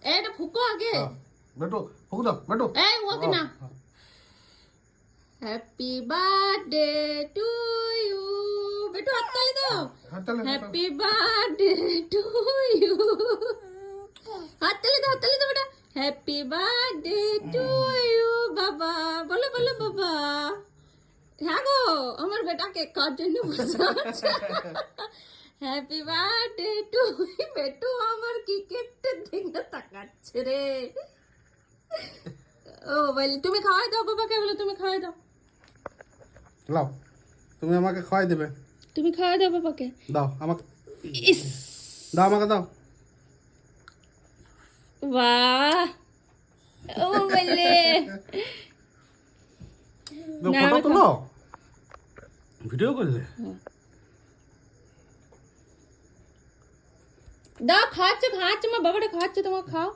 এটা ফুকো আগে বেটো ফুক দাও বেটো এই ও কি না হ্যাপি বার্থডে টু ইউ বেটো হাততালি দাও হ্যাপি বার্থডে টু ইউ হাততালি দাও বেটা হ্যাপি বার্থডে টু ইউ বাবা বলো বলো বাবা হ্যাঁ গো আমার বেটাকে কার জন্য বসাচ্ছে হ্যাপি বার্থডে টু বেটু আমার কি কেকটার দিকে তাকাচ্ছে রে ও বল তুমি খাওয়াই দাও বাবাকে বলো তুমি খাওয়াই দাও লাও তুমি আমাকে খাওয়াই দেবে তুমি খাওয়াই দাও বাবাকে দাও আমাকে ইস দাও আমাকে দাও বাহ ও বলে ফটো তুলো ভিডিও করলে দাও খাচ্ছে মা বাবাটা খাচ্ছে তোমার খাও